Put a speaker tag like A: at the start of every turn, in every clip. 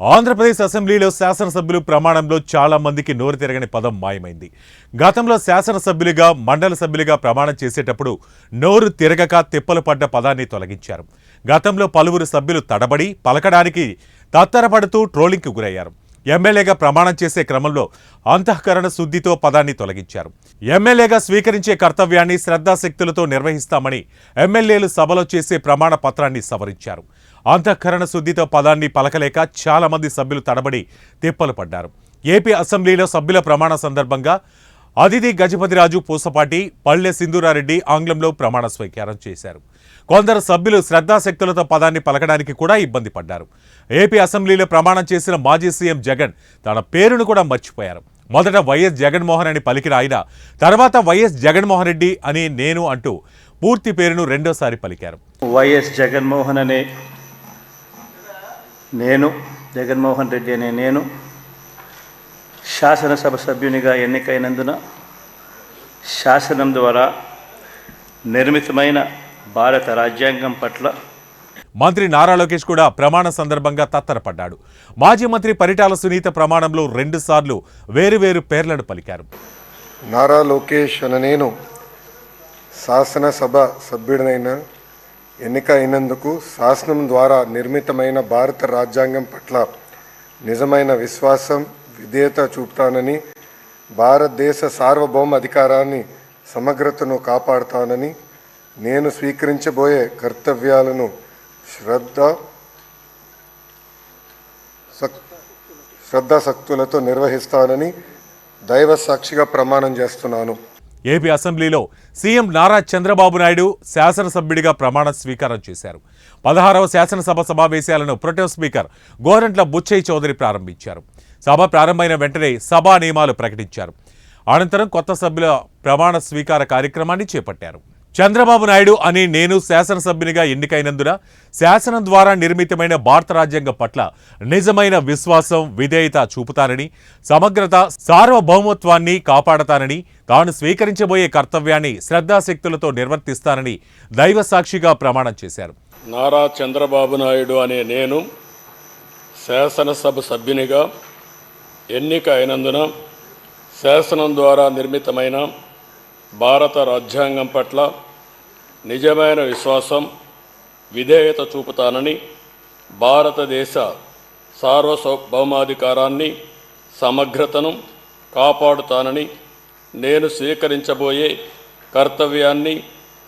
A: ఆంధ్రప్రదేశ్ అసెంబ్లీలో శాసనసభ్యులు ప్రమాణంలో చాలా మందికి నోరు తిరగని పదం మాయమైంది. గతంలో శాసనసభ్యులుగా మండలి సభ్యులుగా ప్రమాణం చేసేటప్పుడు నోరు తిరగక తిప్పలు పడ్డ పదాన్ని తొలగించారు. గతంలో పలువురు సభ్యులు తడబడి పలకడానికి తత్తరపడుతూ ట్రోలింగ్కు గురయ్యారు. ఎమ్మెల్యేగా ప్రమాణం చేసే క్రమంలో అంతఃకరణ శుద్ధితో పదాన్ని తొలగించారు. ఎమ్మెల్యేగా స్వీకరించే కర్తవ్యాన్ని శ్రద్ధాశక్తులతో నిర్వహిస్తామని ఎమ్మెల్యేలు సభలో చేసే ప్రమాణ పత్రాన్ని సవరించారు. అంతఃకరణ శుద్ధితో పదాన్ని పలకలేక చాలా మంది సభ్యులు తడబడి తిప్పలు పడ్డారు. ఏపీ అసెంబ్లీలో సభ్యుల ప్రమాణ సందర్భంగా అదితి గజపతిరాజు పూసపాటి, పల్లె సింధూరారెడ్డి ఆంగ్లంలో ప్రమాణ స్వీకారం చేశారు. కొందరు సభ్యులు శ్రద్ధాశక్తులతో పదాన్ని పలకడానికి కూడా ఇబ్బంది పడ్డారు. ఏపీ అసెంబ్లీలో ప్రమాణం చేసిన మాజీ సీఎం జగన్ తన పేరును కూడా మర్చిపోయారు. మొదట వైఎస్ జగన్మోహన్ అని పలికిన ఆయన తర్వాత వైఎస్ జగన్మోహన్ రెడ్డి అని నేను అంటూ పూర్తి పేరును రెండోసారి పలికారు.
B: వైఎస్ జగన్మోహన్ అనే నేను, జగన్మోహన్ రెడ్డి అనే నేను శాసనసభ సభ్యునిగా ఎన్నికైనందున శాసనం ద్వారా నిర్మితమైన భారత రాజ్యాంగం పట్ల
A: మంత్రి నారా లోకేష్ కూడా ప్రమాణ సందర్భంగా తత్తరపడ్డాడు. మాజీ మంత్రి పరిటాల సునీత ప్రమాణంలో 2 సార్లు వేరువేరు పేర్లను పలికారు.
C: నారా లోకేష్ అనే నేను శాసనసభ సభ్యుడినైన ఎన్నిక అయినందుకు శాసనం ద్వారా నిర్మితమైన భారత రాజ్యాంగం పట్ల నిజమైన విశ్వాసం, విధేయత చూపుతానని, భారతదేశ సార్వభౌమ అధికారాన్ని, సమగ్రతను కాపాడుతానని, నేను స్వీకరించబోయే కర్తవ్యాలను శ్రద్ధాశక్తులతో నిర్వహిస్తానని దైవ సాక్షిగా ప్రమాణం చేస్తున్నాను.
A: ఏపీ అసెంబ్లీలో సీఎం నారా చంద్రబాబు నాయుడు శాసనసభ్యుడిగా ప్రమాణ స్వీకారం చేశారు. 16వ శాసనసభ సమావేశాలను ప్రొటెం స్పీకర్ గోరంట్ల బుచ్చయ్య చౌదరి ప్రారంభించారు. సభ ప్రారంభమైన వెంటనే సభా నియమాలు ప్రకటించారు. అనంతరం కొత్త సభ్యుల ప్రమాణ స్వీకార కార్యక్రమాన్ని చేపట్టారు. చంద్రబాబు నాయుడు అని నేను శాసనసభ్యునిగా ఎన్నికైనందున శాసనం ద్వారా నిర్మితమైన భారత రాజ్యాంగం పట్ల నిజమైన విశ్వాసం, విధేయత చూపుతానని, సమగ్రత, సార్వభౌమత్వాన్ని కాపాడతానని, తాను స్వీకరించబోయే కర్తవ్యాన్ని శ్రద్ధాశక్తులతో నిర్వర్తిస్తానని దైవ సాక్షిగా ప్రమాణం చేశారు.
D: నారా చంద్రబాబు నాయుడు అనే నేను శాసనసభ సభ్యునిగా ఎన్నిక అయినందున శాసనం ద్వారా నిర్మితమైన భారత రాజ్యాంగం పట్ల నిజమైన విశ్వాసం, విధేయత చూపుతానని, భారతదేశ సార్వభౌమాధికారాన్ని, సమగ్రతను కాపాడుతానని, నేను స్వీకరించబోయే కర్తవ్యాన్ని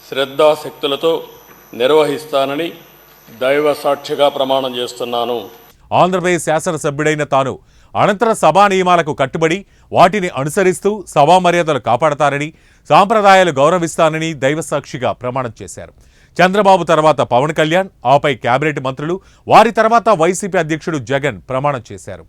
D: శ్రద్ధాశక్తులతో నిర్వహిస్తానని దైవ సాక్షిగా ప్రమాణం చేస్తున్నాను.
A: ఆంధ్రప్రదేశ్ శాసనసభ్యుడైన తాను అనంతర సభా నియమాలకు కట్టుబడి వాటిని అనుసరిస్తూ సభా మర్యాదలు కాపాడతానని, సాంప్రదాయాలు గౌరవిస్తానని దైవసాక్షిగా ప్రమాణం చేశారు. చంద్రబాబు తర్వాత పవన్ కళ్యాణ్, ఆపై కేబినెట్ మంత్రులు, వారి తర్వాత వైసీపీ అధ్యక్షుడు జగన్ ప్రమాణం చేశారు.